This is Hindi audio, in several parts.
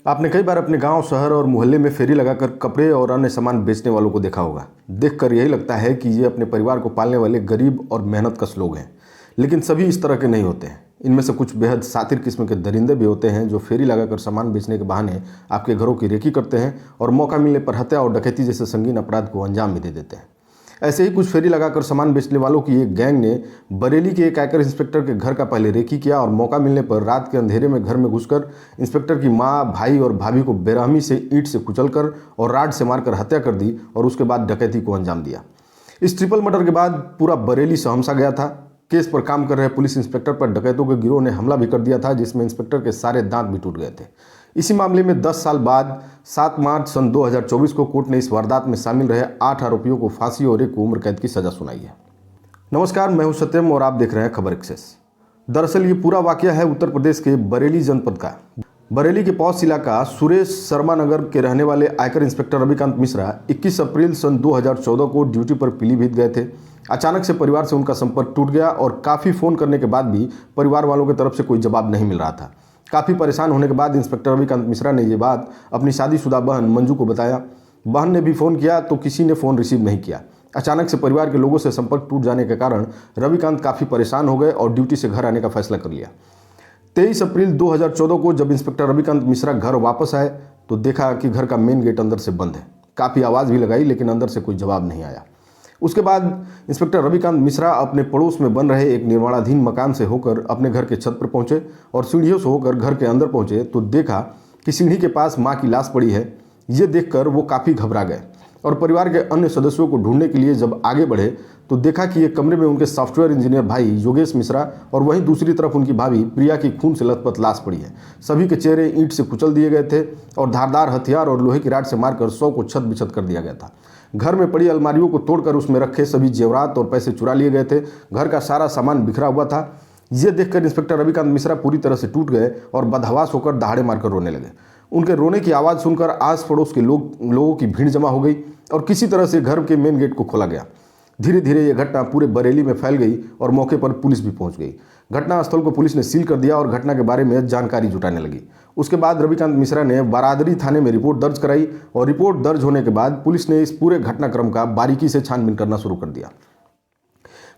आपने कई बार अपने गांव, शहर और मोहल्ले में फेरी लगाकर कपड़े और अन्य सामान बेचने वालों को देखा होगा। देखकर यही लगता है कि ये अपने परिवार को पालने वाले गरीब और मेहनतकश लोग हैं। लेकिन सभी इस तरह के नहीं होते हैं। इनमें से कुछ बेहद शातिर किस्म के दरिंदे भी होते हैं जो फेरी लगाकर सामान बेचने के बहाने आपके घरों की रेकी करते हैं और मौका मिलने पर हत्या और डकैती जैसे संगीन अपराध को अंजाम भी दे देते हैं। ऐसे ही कुछ फेरी लगाकर सामान बेचने वालों की एक गैंग ने बरेली के एक आयकर इंस्पेक्टर के घर का पहले रेकी किया और मौका मिलने पर रात के अंधेरे में घर में घुसकर इंस्पेक्टर की मां, भाई और भाभी को बेरहमी से ईंट से कुचलकर और राड से मारकर हत्या कर दी और उसके बाद डकैती को अंजाम दिया। इस ट्रिपल मर्डर के बाद पूरा बरेली सहमसा गया था। केस पर काम कर रहे पुलिस इंस्पेक्टर पर डकैतों के गिरोह ने हमला भी कर दिया था, जिसमें इंस्पेक्टर के सारे दांत भी टूट गए थे। इसी मामले में 10 साल बाद 7 मार्च सन 2024 को कोर्ट ने इस वारदात में शामिल रहे 8 आरोपियों को फांसी और एक उम्र कैद की सजा सुनाई है। नमस्कार, मैं हूं सत्यम और आप देख रहे हैं खबर एक्सेस। दरअसल ये पूरा वाकया है उत्तर प्रदेश के बरेली जनपद का। बरेली के पौष इलाका सुरेश शर्मा नगर के रहने वाले आयकर इंस्पेक्टर रविकांत मिश्रा 21 अप्रैल सन 2014 को ड्यूटी पर पीलीभीत गए थे। अचानक से परिवार से उनका संपर्क टूट गया और काफ़ी फ़ोन करने के बाद भी परिवार वालों की तरफ से कोई जवाब नहीं मिल रहा था। काफ़ी परेशान होने के बाद इंस्पेक्टर रविकांत मिश्रा ने ये बात अपनी शादीशुदा बहन मंजू को बताया। बहन ने भी फ़ोन किया तो किसी ने फ़ोन रिसीव नहीं किया। अचानक से परिवार के लोगों से संपर्क टूट जाने के कारण रविकांत काफ़ी परेशान हो गए और ड्यूटी से घर आने का फैसला कर लिया। 23 अप्रैल 2014 को जब इंस्पेक्टर रविकांत मिश्रा घर वापस आए तो देखा कि घर का मेन गेट अंदर से बंद है। काफ़ी आवाज़ भी लगाई लेकिन अंदर से कोई जवाब नहीं आया। उसके बाद इंस्पेक्टर रविकांत मिश्रा अपने पड़ोस में बन रहे एक निर्माणाधीन मकान से होकर अपने घर के छत पर पहुंचे और सीढ़ियों से होकर घर के अंदर पहुंचे तो देखा कि सीढ़ी के पास मां की लाश पड़ी है। ये देखकर वो काफ़ी घबरा गए और परिवार के अन्य सदस्यों को ढूंढने के लिए जब आगे बढ़े तो देखा कि एक कमरे में उनके सॉफ्टवेयर इंजीनियर भाई योगेश मिश्रा और वहीं दूसरी तरफ उनकी भाभी प्रिया की खून से लथपथ लाश पड़ी है। सभी के चेहरे ईंट से कुचल दिए गए थे और धारदार हथियार और लोहे की राड से मारकर 100 को छत बिछत कर दिया गया था। घर में पड़ी अलमारियों को तोड़कर उसमें रखे सभी जेवरात और पैसे चुरा लिए गए थे। घर का सारा सामान बिखरा हुआ था। ये देखकर इंस्पेक्टर रविकांत मिश्रा पूरी तरह से टूट गए और बदहवास होकर दहाड़े मारकर रोने लगे। उनके रोने की आवाज़ सुनकर आस पड़ोस के लोगों की भीड़ जमा हो गई और किसी तरह से घर के मेन गेट को खोला गया। धीरे धीरे ये घटना पूरे बरेली में फैल गई और मौके पर पुलिस भी पहुंच गई। घटनास्थल को पुलिस ने सील कर दिया और घटना के बारे में जानकारी जुटाने लगी। उसके बाद रविकांत मिश्रा ने बारादरी थाने में रिपोर्ट दर्ज कराई और रिपोर्ट दर्ज होने के बाद पुलिस ने इस पूरे घटनाक्रम का बारीकी से छानबीन करना शुरू कर दिया।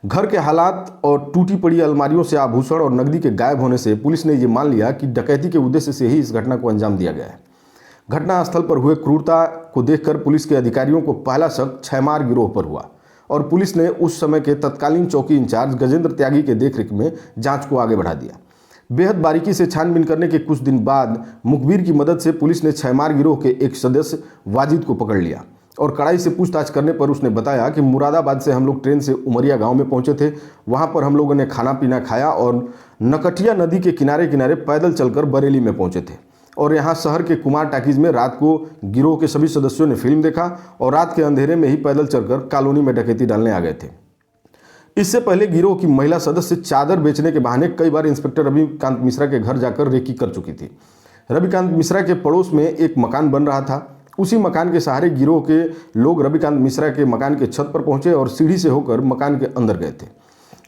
घर के हालात और टूटी पड़ी अलमारियों से आभूषण और नकदी के गायब होने से पुलिस ने यह मान लिया कि डकैती के उद्देश्य से ही इस घटना को अंजाम दिया गया है। घटनास्थल पर हुए क्रूरता को देखकर पुलिस के अधिकारियों को पहला शक छैमार गिरोह पर हुआ और पुलिस ने उस समय के तत्कालीन चौकी इंचार्ज गजेंद्र त्यागी के देखरेख में जांच को आगे बढ़ा दिया। बेहद बारीकी से छानबीन करने के कुछ दिन बाद मुखबिर की मदद से पुलिस ने छैमार गिरोह के एक सदस्य वाजिद को पकड़ लिया और कड़ाई से पूछताछ करने पर उसने बताया कि मुरादाबाद से हम लोग ट्रेन से उमरिया गांव में पहुंचे थे। वहां पर हम लोगों ने खाना पीना खाया और नकटिया नदी के किनारे किनारे पैदल चलकर बरेली में पहुंचे थे और यहाँ शहर के कुमार टाकीज में रात को गिरोह के सभी सदस्यों ने फिल्म देखा और रात के अंधेरे में ही पैदल चलकर कॉलोनी में डकैती डालने आ गए थे। इससे पहले गिरोह की महिला सदस्य चादर बेचने के बहाने कई बार इंस्पेक्टर रविकांत मिश्रा के घर जाकर रेकी कर चुकी थी। रविकांत मिश्रा के पड़ोस में एक मकान बन रहा था। उसी मकान के सहारे गिरोह के लोग रविकांत मिश्रा के मकान के छत पर पहुंचे और सीढ़ी से होकर मकान के अंदर गए थे।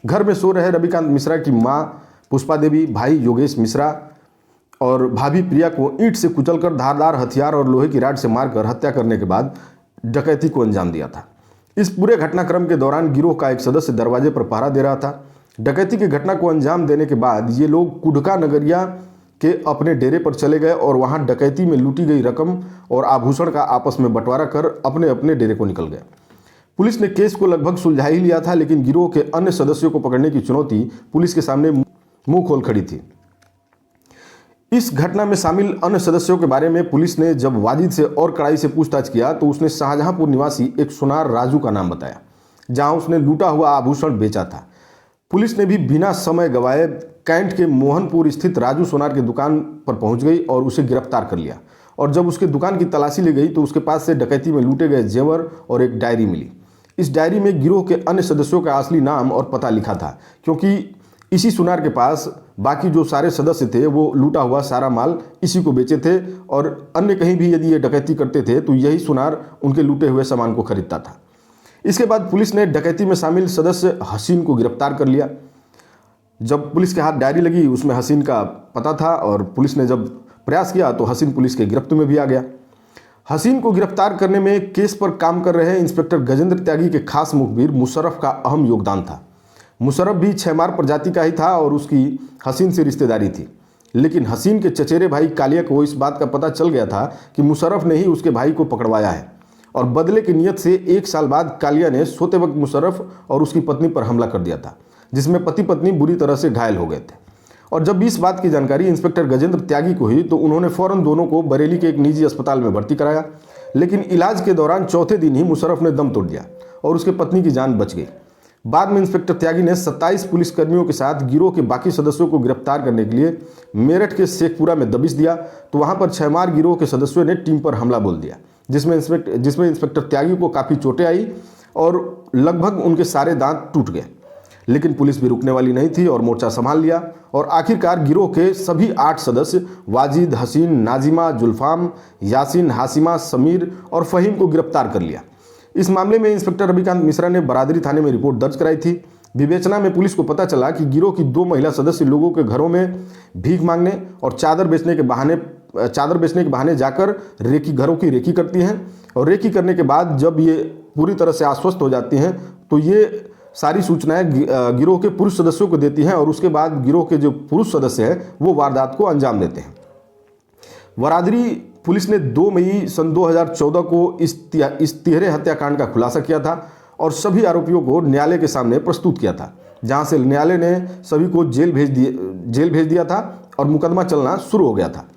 घर में सो रहे रविकांत मिश्रा की माँ पुष्पा देवी, भाई योगेश मिश्रा और भाभी प्रिया को ईंट से कुचलकर धारदार हथियार और लोहे की राड से मारकर हत्या करने के बाद डकैती को अंजाम दिया था। इस पूरे घटनाक्रम के दौरान गिरोह का एक सदस्य दरवाजे पर पहरा दे रहा था। डकैती की घटना को अंजाम देने के बाद ये लोग कुडका नगरिया के अपने डेरे पर चले गए और वहां डकैती में लूटी गई रकम और आभूषण का आपस में बंटवारा कर अपने अपने डेरे को निकल गए। पुलिस ने केस को लगभग सुलझा ही लिया था, लेकिन गिरोह के अन्य सदस्यों को पकड़ने की चुनौती पुलिस के सामने मुंह खोल खड़ी थी। इस घटना में शामिल अन्य सदस्यों के बारे में पुलिस ने जब वाजिद से और कड़ाई से पूछताछ किया तो उसने शाहजहांपुर निवासी एक सुनार राजू का नाम बताया, जहां उसने लूटा हुआ आभूषण बेचा था। पुलिस ने भी बिना समय गवाए कैंट के मोहनपुर स्थित राजू सोनार की दुकान पर पहुंच गई और उसे गिरफ्तार कर लिया और जब उसके दुकान की तलाशी ली गई तो उसके पास से डकैती में लूटे गए जेवर और एक डायरी मिली। इस डायरी में गिरोह के अन्य सदस्यों का असली नाम और पता लिखा था, क्योंकि इसी सुनार के पास बाकी जो सारे सदस्य थे वो लूटा हुआ सारा माल इसी को बेचे थे और अन्य कहीं भी यदि ये डकैती करते थे तो यही सुनार उनके लूटे हुए सामान को खरीदता था। इसके बाद पुलिस ने डकैती में शामिल सदस्य हसीन को गिरफ्तार कर लिया। जब पुलिस के हाथ डायरी लगी उसमें हसीन का पता था और पुलिस ने जब प्रयास किया तो हसीन पुलिस के गिरफ्त में भी आ गया। हसीन को गिरफ्तार करने में केस पर काम कर रहे इंस्पेक्टर गजेंद्र त्यागी के खास मुखबिर मुशर्रफ का अहम योगदान था। मुशर्रफ भी छैमार प्रजाति का ही था और उसकी हसीन से रिश्तेदारी थी। लेकिन हसीन के चचेरे भाई कालिया को इस बात का पता चल गया था कि मुशर्रफ ने ही उसके भाई को पकड़वाया है और बदले की नीयत से 1 साल बाद कालिया ने सोते वक्त मुशर्रफ और उसकी पत्नी पर हमला कर दिया था, जिसमें पति पत्नी बुरी तरह से घायल हो गए थे। और जब इस बात की जानकारी इंस्पेक्टर गजेंद्र त्यागी को हुई तो उन्होंने फौरन दोनों को बरेली के एक निजी अस्पताल में भर्ती कराया। लेकिन इलाज के दौरान चौथे दिन ही मुशर्रफ ने दम तोड़ दिया और उसके पत्नी की जान बच गई। बाद में इंस्पेक्टर त्यागी ने 27 पुलिसकर्मियों के साथ गिरोह के बाकी सदस्यों को गिरफ्तार करने के लिए मेरठ के शेखपुरा में दबिश दिया तो वहां पर छैमार गिरोह के सदस्यों ने टीम पर हमला बोल दिया, जिसमें इंस्पेक्टर त्यागी को काफ़ी चोटें आई और लगभग उनके सारे दांत टूट गए। लेकिन पुलिस भी रुकने वाली नहीं थी और मोर्चा संभाल लिया और आखिरकार गिरोह के सभी 8 सदस्य वाजिद, हसीन, नाजिमा, जुल्फाम, यासीन, हासिमा, समीर और फ़हीम को गिरफ्तार कर लिया। इस मामले में इंस्पेक्टर रविकांत मिश्रा ने बरादरी थाने में रिपोर्ट दर्ज कराई थी। विवेचना में पुलिस को पता चला कि गिरोह की 2 महिला सदस्य लोगों के घरों में भीख मांगने और चादर बेचने के बहाने जाकर घरों की रेकी करती हैं और रेकी करने के बाद जब ये पूरी तरह से आश्वस्त हो जाती हैं तो ये सारी सूचनाएं गिरोह के पुरुष सदस्यों को देती हैं और उसके बाद गिरोह के जो पुरुष सदस्य हैं वो वारदात को अंजाम देते हैं। बरादरी पुलिस ने 2 मई सन 2014 को इस तिहरे हत्याकांड का खुलासा किया था और सभी आरोपियों को न्यायालय के सामने प्रस्तुत किया था, जहां से न्यायालय ने सभी को जेल भेज दिया था और मुकदमा चलना शुरू हो गया था।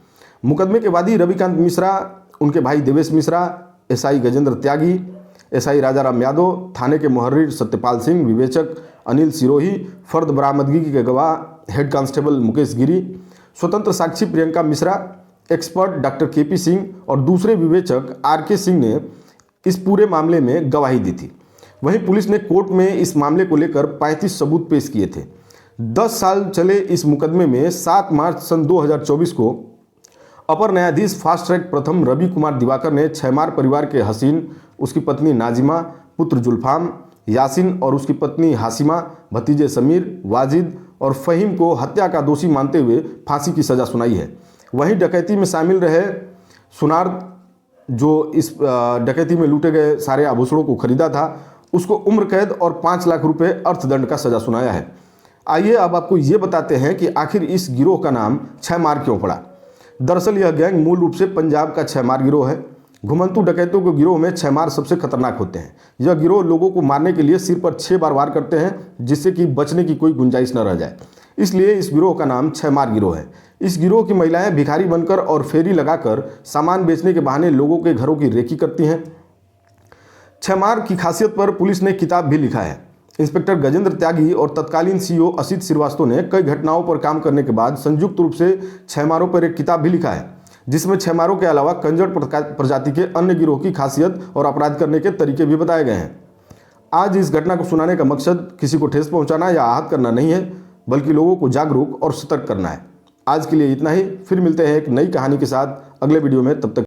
मुकदमे के वादी रविकांत मिश्रा, उनके भाई देवेश मिश्रा, एसआई गजेंद्र त्यागी, एसआई राजाराम यादव, थाने के मुहर्रिर सत्यपाल सिंह, विवेचक अनिल सिरोही, फर्द बरामदगी के गवाह हेड कांस्टेबल मुकेश गिरी, स्वतंत्र साक्षी Priyanka Mishra, expert doctor KP Singh और दूसरे विवेचक आरके सिंह ने इस पूरे मामले में गवाही दी थी। वहीं पुलिस ने कोर्ट में इस मामले को लेकर 35 सबूत पेश किए थे। 10 साल चले इस मुकदमे में 7 मार्च सन 2024 को अपर न्यायाधीश फास्ट ट्रैक प्रथम रवि कुमार दिवाकर ने छैमार परिवार के हसीन, उसकी पत्नी नाजिमा, पुत्र जुल्फाम, यासीन और उसकी पत्नी हासिमा, भतीजे समीर, वाजिद और फ़हीम को हत्या का दोषी मानते हुए फांसी की सज़ा सुनाई है। वहीं डकैती में शामिल रहे सुनार, जो इस डकैती में लूटे गए सारे आभूषणों को खरीदा था, उसको उम्र कैद और 5 लाख रुपए अर्थदंड का सज़ा सुनाया है। आइए अब आपको ये बताते हैं कि आखिर इस गिरोह का नाम छैमार क्यों पड़ा। दरअसल यह गैंग मूल रूप से पंजाब का छैमार गिरोह है। घुमंतू डकैतों के गिरोह में छैमार सबसे खतरनाक होते हैं। यह गिरोह लोगों को मारने के लिए सिर पर 6 बार वार करते हैं, जिससे कि बचने की कोई गुंजाइश न रह जाए। इसलिए इस गिरोह का नाम छैमार गिरोह है। इस गिरोह की महिलाएं भिखारी बनकर और फेरी लगाकर सामान बेचने के बहाने लोगों के घरों की रेकी करती हैं। छैमार की खासियत पर पुलिस ने किताब भी लिखा है। इंस्पेक्टर गजेंद्र त्यागी और तत्कालीन सीईओ असित श्रीवास्तव ने कई घटनाओं पर काम करने के बाद संयुक्त रूप से छैमारों पर एक किताब भी लिखा है, जिसमें छैमारों के अलावा कंजड़ प्रजाति के अन्य गिरोह की खासियत और अपराध करने के तरीके भी बताए गए हैं। आज इस घटना को सुनाने का मकसद किसी को ठेस पहुंचाना या आहत करना नहीं है, बल्कि लोगों को जागरूक और सतर्क करना है। आज के लिए इतना ही। फिर मिलते हैं एक नई कहानी के साथ अगले वीडियो में। तब तक